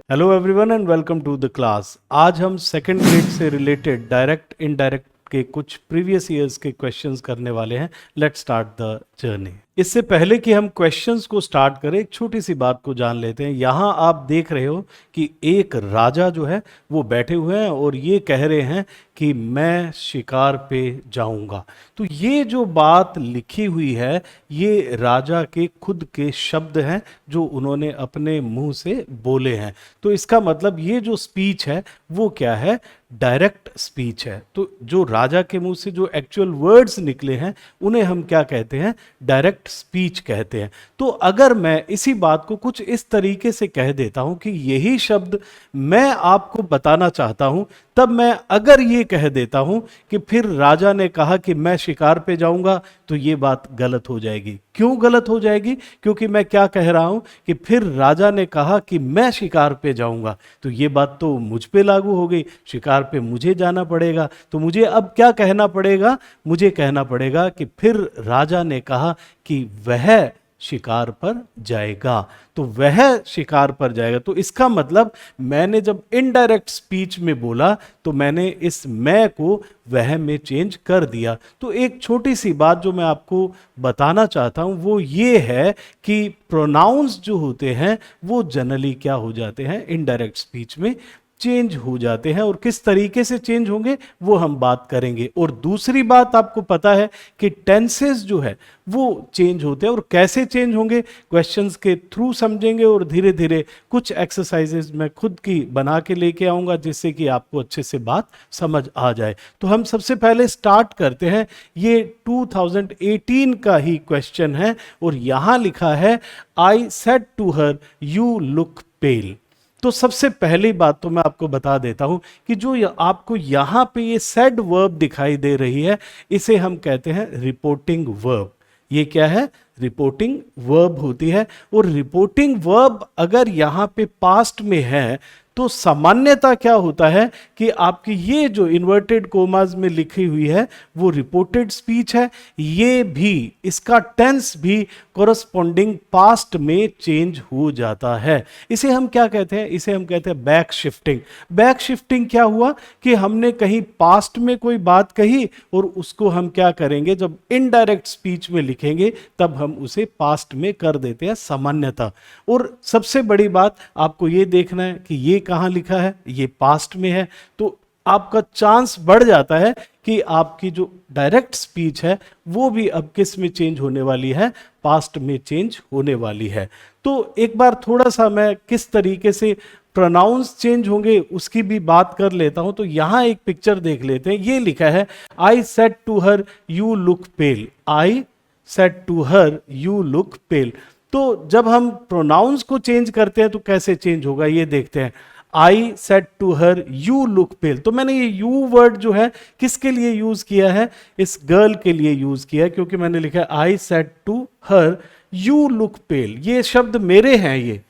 Hello everyone and welcome to the class. आज हम second grade से रिलेटेड डायरेक्ट इनडायरेक्ट के कुछ प्रीवियस ईयर्स के क्वेश्चंस करने वाले हैं। Let's start the journey. इससे पहले कि हम क्वेश्चंस को स्टार्ट करें, एक छोटी सी बात को जान लेते हैं। यहाँ आप देख रहे हो कि एक राजा जो है वो बैठे हुए हैं और ये कह रहे हैं कि मैं शिकार पे जाऊंगा। तो ये जो बात लिखी हुई है ये राजा के खुद के शब्द हैं जो उन्होंने अपने मुंह से बोले हैं। तो इसका मतलब ये जो स्पीच है वो क्या है? डायरेक्ट स्पीच है। तो जो राजा के मुंह से जो एक्चुअल वर्ड्स निकले हैं उन्हें हम क्या कहते हैं? डायरेक्ट स्पीच कहते हैं। तो अगर मैं इसी बात को कुछ इस तरीके से कह देता हूं कि यही शब्द मैं आपको बताना चाहता हूं, तब मैं अगर ये कह देता हूं कि फिर राजा ने कहा कि मैं शिकार पे जाऊंगा, तो ये बात गलत हो जाएगी। क्यों गलत हो जाएगी? क्योंकि मैं क्या कह रहा हूं कि फिर राजा ने कहा कि मैं शिकार पे जाऊंगा, तो ये बात तो मुझ पे लागू हो गई। शिकार पे मुझे जाना पड़ेगा। तो मुझे अब क्या कहना पड़ेगा? मुझे कहना पड़ेगा कि फिर राजा ने कहा कि वह शिकार पर जाएगा। तो वह शिकार पर जाएगा। तो इसका मतलब मैंने जब इनडायरेक्ट स्पीच में बोला तो मैंने इस मैं को वह में चेंज कर दिया। तो एक छोटी सी बात जो मैं आपको बताना चाहता हूं वो ये है कि प्रोनाउंस जो होते हैं वो जनरली क्या हो जाते हैं? इनडायरेक्ट स्पीच में चेंज हो जाते हैं। और किस तरीके से चेंज होंगे वो हम बात करेंगे। और दूसरी बात आपको पता है कि टेंसेस जो है वो चेंज होते हैं। और कैसे चेंज होंगे क्वेश्चंस के थ्रू समझेंगे। और धीरे धीरे कुछ एक्सरसाइजेज मैं खुद की बना के लेके आऊंगा जिससे कि आपको अच्छे से बात समझ आ जाए। तो हम सबसे पहले स्टार्ट करते हैं। ये 2018 का ही क्वेश्चन है और यहां लिखा है I said to her you look pale. तो सबसे पहली बात तो मैं आपको बता देता हूं कि जो आपको यहां पे ये सेड वर्ब दिखाई दे रही है इसे हम कहते हैं रिपोर्टिंग वर्ब। ये क्या है? रिपोर्टिंग वर्ब होती है। और रिपोर्टिंग वर्ब अगर यहां पे पास्ट में है तो सामान्यता क्या होता है कि आपकी ये जो इन्वर्टेड कोमास में लिखी हुई है वो रिपोर्टेड स्पीच है। ये भी, इसका टेंस भी कोरस्पॉन्डिंग पास्ट में चेंज हो जाता है। इसे हम क्या कहते हैं? इसे हम कहते हैं बैक शिफ्टिंग। बैक शिफ्टिंग क्या हुआ कि हमने कहीं पास्ट में कोई बात कही और उसको हम क्या करेंगे? जब इनडायरेक्ट स्पीच में लिखेंगे तब हम उसे पास्ट में कर देते हैं सामान्यता। और सबसे बड़ी बात आपको ये देखना है कि ये कहां लिखा है? ये पास्ट में है। तो आपका चांस बढ़ जाता है कि आपकी जो डायरेक्ट स्पीच है वो भी अब किस में चेंज होने वाली है? पास्ट में चेंज होने वाली है। तो एक बार थोड़ा सा मैं किस तरीके से प्रोनाउंस चेंज होंगे उसकी भी बात कर लेता हूं। तो यहां एक पिक्चर देख लेते हैं। ये लिखा है I said to her you look pale. I said to her you look pale. तो जब हम प्रोनाउंस को चेंज करते हैं तो कैसे चेंज होगा ये देखते हैं। I said to her you look pale. तो मैंने ये यू वर्ड जो है किसके लिए यूज किया है? इस गर्ल के लिए यूज किया है क्योंकि मैंने लिखा है I said to her you look pale. ये शब्द मेरे हैं ये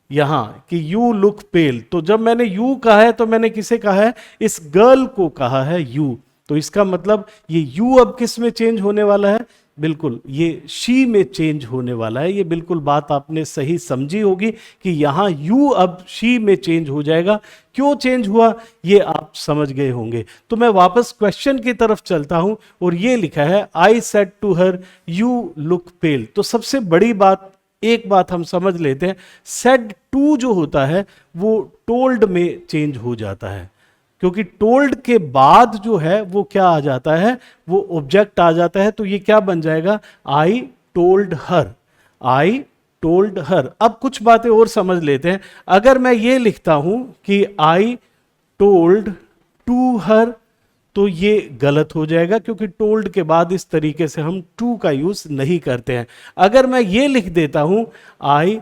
यहां कि यू लुक पेल। तो जब मैंने यू कहा है तो मैंने किसे कहा है? इस गर्ल को कहा है यू। तो इसका मतलब ये यू अब किस में चेंज होने वाला है? बिल्कुल ये शी में चेंज होने वाला है। ये बिल्कुल बात आपने सही समझी होगी कि यहां यू अब शी में चेंज हो जाएगा। क्यों चेंज हुआ ये आप समझ गए होंगे। तो मैं वापस क्वेश्चन की तरफ चलता हूं और ये लिखा है I said to her you look pale. तो सबसे बड़ी बात, एक बात हम समझ लेते हैं, सेड टू जो होता है वो टोल्ड में चेंज हो जाता है। क्योंकि टोल्ड के बाद जो है वो क्या आ जाता है? वो ऑब्जेक्ट आ जाता है। तो ये क्या बन जाएगा? आई टोल्ड हर। आई टोल्ड हर। अब कुछ बातें और समझ लेते हैं। अगर मैं ये लिखता हूं कि आई टोल्ड टू हर तो ये गलत हो जाएगा क्योंकि टोल्ड के बाद इस तरीके से हम टू का यूज नहीं करते हैं। अगर मैं ये लिख देता हूं आई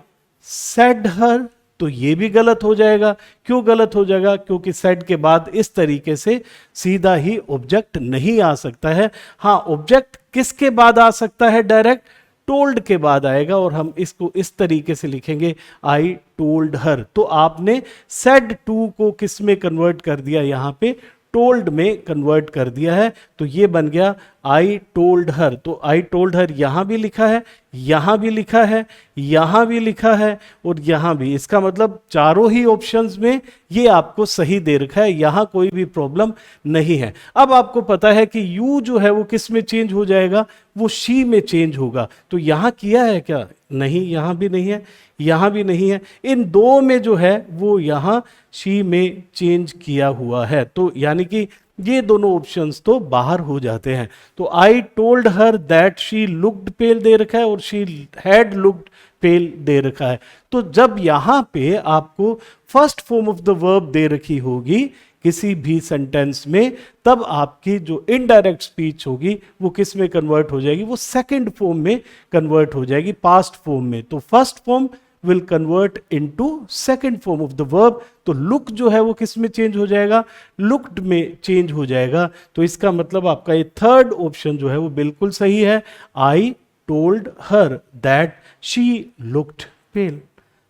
सेड हर तो ये भी गलत हो जाएगा। क्यों गलत हो जाएगा? क्योंकि सेड के बाद इस तरीके से सीधा ही ऑब्जेक्ट नहीं आ सकता है। हां, ऑब्जेक्ट किसके बाद आ सकता है? डायरेक्ट टोल्ड के बाद आएगा। और हम इसको इस तरीके से लिखेंगे आई टोल्ड हर। तो आपने सेड टू को किस में कन्वर्ट कर दिया? यहां पे टोल्ड में कन्वर्ट कर दिया है। तो ये बन गया आई टोल्ड हर। तो आई टोल्ड हर यहां भी लिखा है यहां भी लिखा है, यहां भी लिखा है और यहां भी। इसका मतलब चारों ही ऑप्शंस में ये आपको सही दे रखा है, यहां कोई भी प्रॉब्लम नहीं है। अब आपको पता है कि यू जो है वो किस में चेंज हो जाएगा, वो शी में चेंज होगा। तो यहां किया है क्या? नहीं, यहां भी नहीं है, यहां भी नहीं है। इन दो में जो है वो यहां शी में चेंज किया हुआ है। तो यानी कि ये दोनों ऑप्शंस तो बाहर हो जाते हैं। तो I told her that she looked pale दे रखा है और शी हैड लुक्ड पेल दे रखा है। तो जब यहां पे आपको first form of the verb दे रखी होगी किसी भी सेंटेंस में, तब आपकी जो इनडायरेक्ट स्पीच होगी वो किस में कन्वर्ट हो जाएगी? वो सेकंड फॉर्म में कन्वर्ट हो जाएगी, पास्ट फॉर्म में। तो first form will convert into second form of the verb. तो लुक जो है वो किस में चेंज हो जाएगा? लुक्ड में चेंज हो जाएगा। तो इसका मतलब आपका ये थर्ड ऑप्शन जो है वो बिल्कुल सही है। I told her that she looked pale.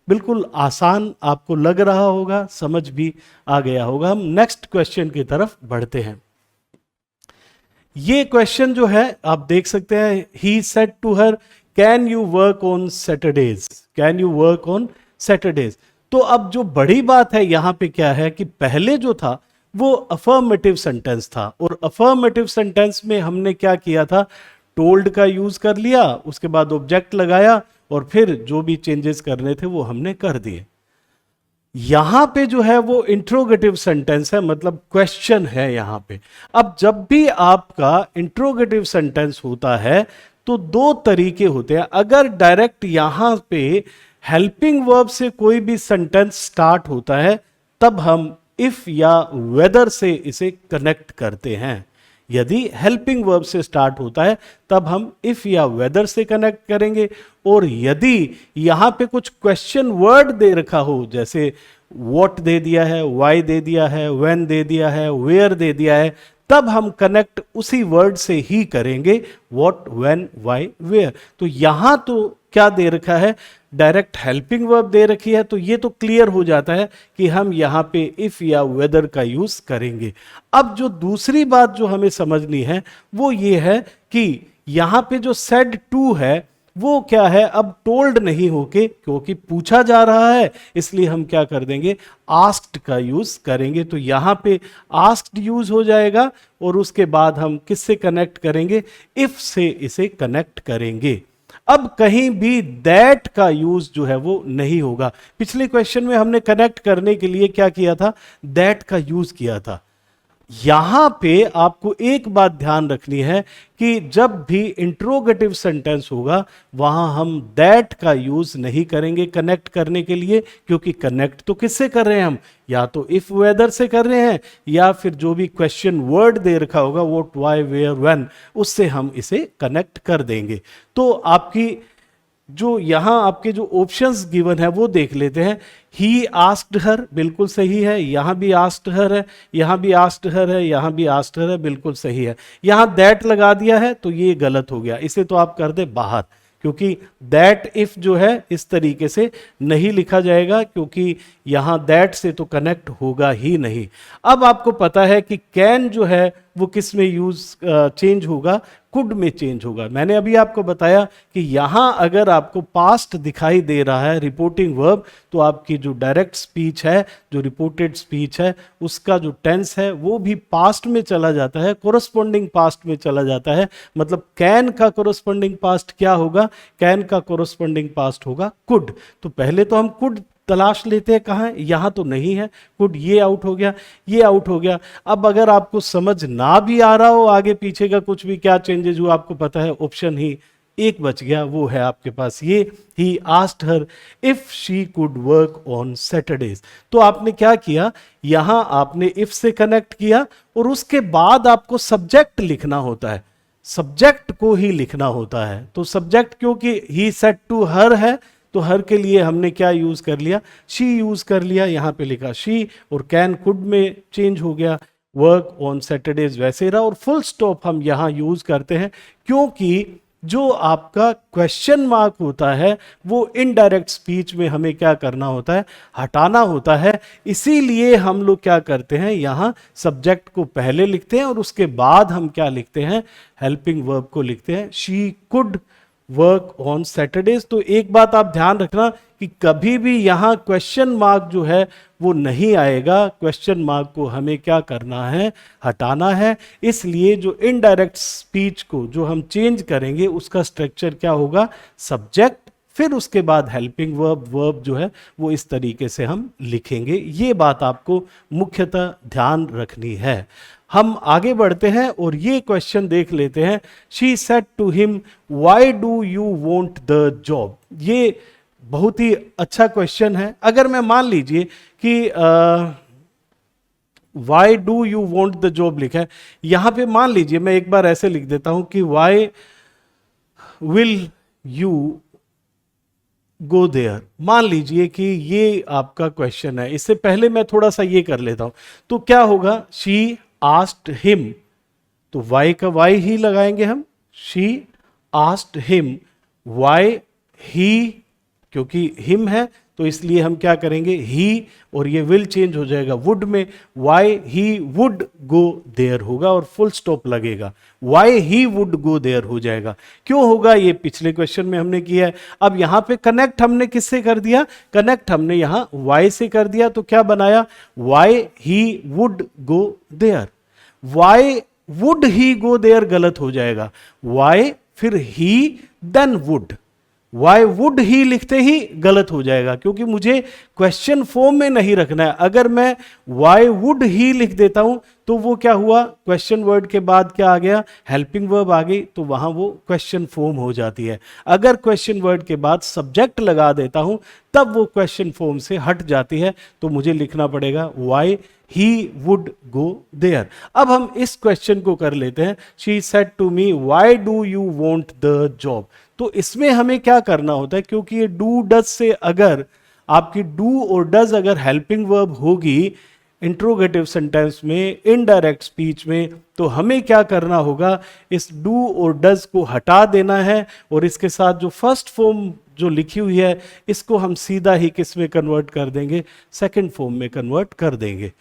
बिल्कुल आसान आपको लग रहा होगा, समझ भी आ गया होगा। हम नेक्स्ट क्वेश्चन की तरफ बढ़ते हैं। ये क्वेश्चन जो है आप देख सकते हैं, he said to her can you work on Saturdays, can you work on Saturdays. तो अब जो बड़ी बात है यहां पे क्या है कि पहले जो था वो अफर्मेटिव सेंटेंस था, और अफर्मेटिव सेंटेंस में हमने क्या किया था? टोल्ड का यूज कर लिया, उसके बाद ऑब्जेक्ट लगाया और फिर जो भी चेंजेस करने थे वो हमने कर दिए। यहां पे जो है वो इंट्रोगेटिव सेंटेंस है, मतलब क्वेश्चन है यहां पे। अब जब भी आपका इंट्रोगेटिव सेंटेंस होता है तो दो तरीके होते हैं। अगर डायरेक्ट यहां पे हेल्पिंग वर्ब से कोई भी सेंटेंस स्टार्ट होता है तब हम इफ या वेदर से इसे कनेक्ट करते हैं। यदि हेल्पिंग वर्ब से स्टार्ट होता है तब हम इफ या वेदर से कनेक्ट करेंगे। और यदि यहां पे कुछ क्वेश्चन वर्ड दे रखा हो, जैसे व्हाट दे दिया है, व्हाई दे दिया है, व्हेन दे दिया है, वेयर दे दिया है, तब हम कनेक्ट उसी वर्ड से ही करेंगे, व्हाट, व्हेन, व्हाई, वेयर। तो यहां तो क्या दे रखा है? डायरेक्ट हेल्पिंग वर्ब दे रखी है। तो ये तो क्लियर हो जाता है कि हम यहां पे इफ या वेदर का यूज करेंगे। अब जो दूसरी बात जो हमें समझनी है वो ये है कि यहां पे जो सेड टू है वो क्या है? अब टोल्ड नहीं होके, क्योंकि पूछा जा रहा है इसलिए हम क्या कर देंगे? आस्क्ड का यूज करेंगे। तो यहां पे आस्क्ड यूज हो जाएगा और उसके बाद हम किससे कनेक्ट करेंगे? इफ से इसे कनेक्ट करेंगे। अब कहीं भी दैट का यूज जो है वो नहीं होगा। पिछले क्वेश्चन में हमने कनेक्ट करने के लिए क्या किया था? दैट का यूज किया था। यहां पे आपको एक बात ध्यान रखनी है कि जब भी इंट्रोगेटिव सेंटेंस होगा वहां हम दैट का यूज नहीं करेंगे कनेक्ट करने के लिए, क्योंकि कनेक्ट तो किससे कर रहे हैं हम? या तो इफ वेदर से कर रहे हैं या फिर जो भी क्वेश्चन वर्ड दे रखा होगा व्हाट, व्हाई, वेयर, व्हेन, उससे हम इसे कनेक्ट कर देंगे। तो आपकी जो यहां आपके जो ऑप्शंस गिवन है वो देख लेते हैं। ही आस्क्ड हर बिल्कुल सही है, यहां भी आस्क्ड हर है, यहां भी आस्क्ड हर है, यहां भी आस्क्ड हर है, बिल्कुल सही है। यहां दैट लगा दिया है तो ये गलत हो गया, इसे तो आप कर दे बाहर, क्योंकि दैट इफ जो है इस तरीके से नहीं लिखा जाएगा, क्योंकि यहां दैट से तो कनेक्ट होगा ही नहीं। अब आपको पता है कि कैन जो है वो किस में यूज चेंज होगा? कुड में चेंज होगा। मैंने अभी आपको बताया कि यहां अगर आपको पास्ट दिखाई दे रहा है रिपोर्टिंग वर्ब, तो आपकी जो डायरेक्ट स्पीच है, जो रिपोर्टेड स्पीच है, उसका जो टेंस है वो भी पास्ट में चला जाता है, कोरस्पॉन्डिंग पास्ट में चला जाता है। मतलब कैन का कोरस्पॉन्डिंग पास्ट क्या होगा? कैन का कोरस्पॉन्डिंग पास्ट होगा कुड। तो पहले तो हम कुड तलाश लेते हैं, कहाँ है? यहां तो नहीं है कुड, ये आउट हो गया, ये आउट हो गया। अब अगर आपको समझ ना भी आ रहा हो आगे पीछे का कुछ भी क्या चेंजेस हुआ, आपको पता है ऑप्शन ही एक बच गया, वो है आपके पास ये, he asked her if she could work on Saturdays. तो आपने क्या किया? यहां आपने इफ से कनेक्ट किया और उसके बाद आपको सब्जेक्ट लिखना होता है, सब्जेक्ट को ही लिखना होता है। तो सब्जेक्ट क्योंकि ही सेड टू हर है तो हर के लिए हमने क्या यूज कर लिया? शी यूज कर लिया। यहां पे लिखा शी और कैन कुड में चेंज हो गया, वर्क ऑन सैटरडेज वैसे रहा, और फुल स्टॉप हम यहां यूज करते हैं क्योंकि जो आपका क्वेश्चन मार्क होता है वो इनडायरेक्ट स्पीच में हमें क्या करना होता है? हटाना होता है। इसीलिए हम लोग क्या करते हैं? यहां सब्जेक्ट को पहले लिखते हैं और उसके बाद हम क्या लिखते हैं? हेल्पिंग वर्ब को लिखते हैं। She could work on Saturdays. तो एक बात आप ध्यान रखना कि कभी भी यहाँ क्वेश्चन मार्क जो है वो नहीं आएगा। क्वेश्चन मार्क को हमें क्या करना है, हटाना है। इसलिए जो इनडायरेक्ट स्पीच को जो हम चेंज करेंगे उसका स्ट्रक्चर क्या होगा, सब्जेक्ट, फिर उसके बाद हेल्पिंग वर्ब, वर्ब जो है वो इस तरीके से हम लिखेंगे। ये बात आपको मुख्यतः ध्यान रखनी है। हम आगे बढ़ते हैं और ये क्वेश्चन देख लेते हैं। She said to him why do you want the job. ये बहुत ही अच्छा क्वेश्चन है। अगर मैं मान लीजिए कि why do you want the job लिखा है, यहां पे मान लीजिए मैं एक बार ऐसे लिख देता हूं कि why will you go there. मान लीजिए कि ये आपका क्वेश्चन है। इससे पहले मैं थोड़ा सा ये कर लेता हूं, तो क्या होगा, शी आस्क्ड हिम, तो वाई का वाई ही लगाएंगे हम। She asked him why he, क्योंकि हिम है तो इसलिए हम क्या करेंगे, ही, और ये विल चेंज हो जाएगा वुड में, why he would go there होगा और फुल स्टॉप लगेगा, why he would go there हो जाएगा। क्यों होगा, ये पिछले क्वेश्चन में हमने किया है। अब यहां पे कनेक्ट हमने किससे कर दिया, कनेक्ट हमने यहां वाई से कर दिया, तो क्या बनाया, why he would go there. Why would he go there गलत हो जाएगा, वाई फिर he then would, why would he लिखते ही गलत हो जाएगा, क्योंकि मुझे क्वेश्चन फॉर्म में नहीं रखना है। अगर मैं वाई वुड ही लिख देता हूं तो वो क्या हुआ, क्वेश्चन वर्ड के बाद क्या आ गया, हेल्पिंग वर्ब आ गई, तो वहां वो क्वेश्चन फॉर्म हो जाती है। अगर क्वेश्चन वर्ड के बाद सब्जेक्ट लगा देता हूं तब वो क्वेश्चन फॉर्म से हट जाती है, तो मुझे लिखना पड़ेगा why he would go there. अब हम इस क्वेश्चन को कर लेते हैं। She said to me why do you want the job. तो इसमें हमें क्या करना होता है, क्योंकि ये डू डज से अगर आपकी डू और डज अगर हेल्पिंग वर्ब होगी इंट्रोगेटिव सेंटेंस में, इनडायरेक्ट स्पीच में, तो हमें क्या करना होगा, इस डू और डज को हटा देना है और इसके साथ जो फर्स्ट फॉर्म जो लिखी हुई है इसको हम सीधा ही किस में कन्वर्ट कर देंगे, सेकंड फॉर्म में कन्वर्ट कर देंगे।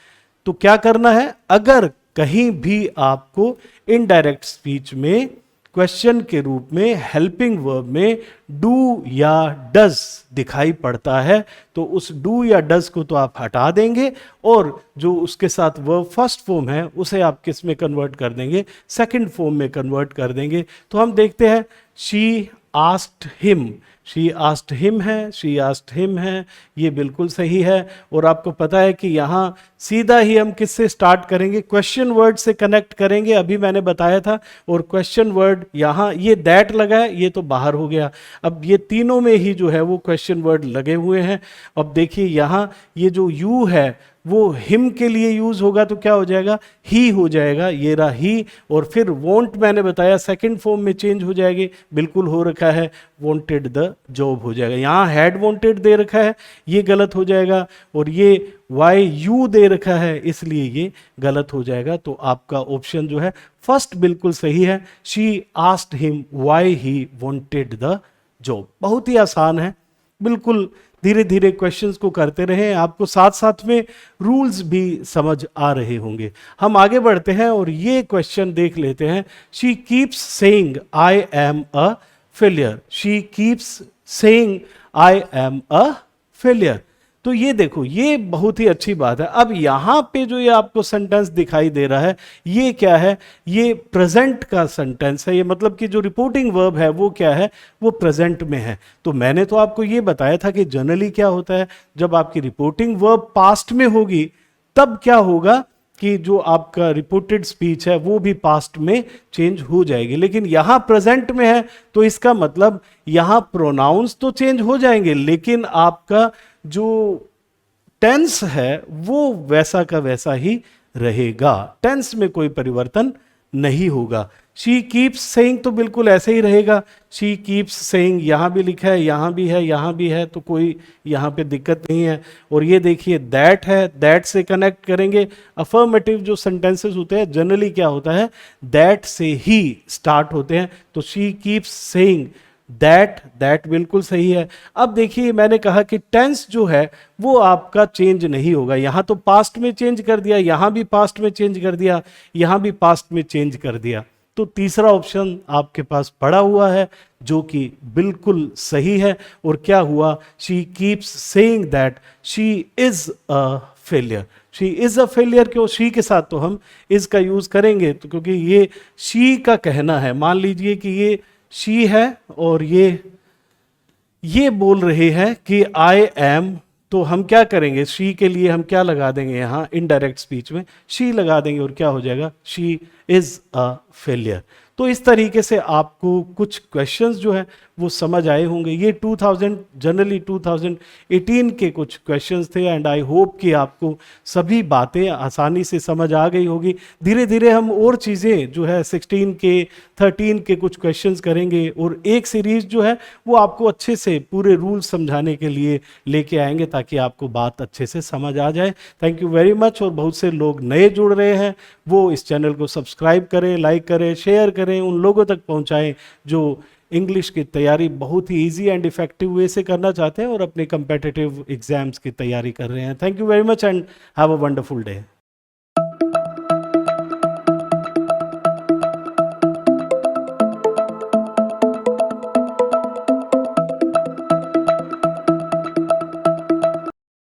तो क्या करना है, अगर कहीं भी आपको इनडायरेक्ट स्पीच में क्वेश्चन के रूप में हेल्पिंग वर्ब में डू या डज दिखाई पड़ता है तो उस डू या डज को तो आप हटा देंगे और जो उसके साथ वर्ब फर्स्ट फॉर्म है उसे आप किस में कन्वर्ट कर देंगे, सेकंड फॉर्म में कन्वर्ट कर देंगे। तो हम देखते हैं, she asked him, she asked him है, शी आस्क्ड हिम है, ये बिल्कुल सही है। और आपको पता है कि यहाँ सीधा ही हम किससे स्टार्ट करेंगे, क्वेश्चन वर्ड से कनेक्ट करेंगे, अभी मैंने बताया था। और क्वेश्चन वर्ड यहाँ ये दैट लगा है, ये तो बाहर हो गया। अब ये तीनों में ही जो है वो क्वेश्चन वर्ड लगे हुए हैं। अब देखिए यहाँ ये जो यू है वो हिम के लिए यूज होगा तो क्या हो जाएगा, ही हो जाएगा, ये रहा ही। और फिर वॉन्ट मैंने बताया सेकंड फॉर्म में चेंज हो जाएगी, बिल्कुल हो रखा है, वॉन्टेड द जॉब हो जाएगा। यहाँ हैड वॉन्टेड दे रखा है, ये गलत हो जाएगा। और ये वाई यू दे रखा है, इसलिए ये गलत हो जाएगा। तो आपका ऑप्शन जो है फर्स्ट बिल्कुल सही है, she asked him why he wanted the job. बहुत ही आसान है, बिल्कुल धीरे धीरे क्वेश्चंस को करते रहें, आपको साथ साथ में रूल्स भी समझ आ रहे होंगे। हम आगे बढ़ते हैं और ये क्वेश्चन देख लेते हैं। She keeps saying I am a failure, she keeps saying I am a failure. तो ये देखो, ये बहुत ही अच्छी बात है। अब यहां पे जो ये आपको सेंटेंस दिखाई दे रहा है ये क्या है, ये प्रेजेंट का सेंटेंस है। ये मतलब कि जो रिपोर्टिंग वर्ब है वो क्या है, वो प्रेजेंट में है। तो मैंने तो आपको ये बताया था कि जनरली क्या होता है, जब आपकी रिपोर्टिंग वर्ब पास्ट में होगी तब क्या होगा कि जो आपका रिपोर्टेड स्पीच है वो भी पास्ट में चेंज हो जाएगी। लेकिन यहां प्रेजेंट में है तो इसका मतलब यहां प्रोनाउंस तो चेंज हो जाएंगे, लेकिन आपका जो टेंस है वो वैसा का वैसा ही रहेगा, टेंस में कोई परिवर्तन नहीं होगा। शी कीप्स सेइंग तो बिल्कुल ऐसे ही रहेगा, शी कीप्स सेइंग यहां भी लिखा है, यहां भी है, यहां भी है, तो कोई यहां पे दिक्कत नहीं है। और ये देखिए दैट है, दैट से कनेक्ट करेंगे। अफर्मेटिव जो सेंटेंसेस होते हैं जनरली क्या होता है, दैट से ही स्टार्ट होते हैं। तो she keeps saying that, that बिल्कुल सही है। अब देखिए मैंने कहा कि टेंस जो है वो आपका चेंज नहीं होगा। यहां तो पास्ट में चेंज कर दिया, यहां भी पास्ट में चेंज कर दिया, यहां भी पास्ट में चेंज कर दिया। तो तो तीसरा ऑप्शन आपके पास पड़ा हुआ है जो कि बिल्कुल सही है। और क्या हुआ, she keeps saying that she is a failure. She is a failure, क्यों, शी के साथ तो हम इज का यूज करेंगे, तो क्योंकि ये शी का कहना है। मान लीजिए कि ये शी है और ये बोल रहे हैं कि आई एम, तो हम क्या करेंगे, शी के लिए हम क्या लगा देंगे यहाँ, इनडायरेक्ट स्पीच में शी लगा देंगे और क्या हो जाएगा, शी इज अ फेलियर। तो इस तरीके से आपको कुछ क्वेश्चंस जो है वो समझ आए होंगे। ये 2018 के कुछ क्वेश्चंस थे एंड आई होप कि आपको सभी बातें आसानी से समझ आ गई होगी। धीरे धीरे हम और चीज़ें जो है 16 के 13 के कुछ क्वेश्चंस करेंगे और एक सीरीज जो है वो आपको अच्छे से पूरे रूल्स समझाने के लिए लेके आएंगे ताकि आपको बात अच्छे से समझ आ जाए। Thank you very much. और बहुत से लोग नए जुड़ रहे हैं, वो इस चैनल को सब्सक्राइब करें, लाइक करें, शेयर करें, उन लोगों तक पहुंचाएं जो इंग्लिश की तैयारी बहुत ही इजी एंड इफेक्टिव वे से करना चाहते हैं और अपने कम्पिटिटिव एग्जाम्स की तैयारी कर रहे हैं। Thank you very much and have a wonderful day.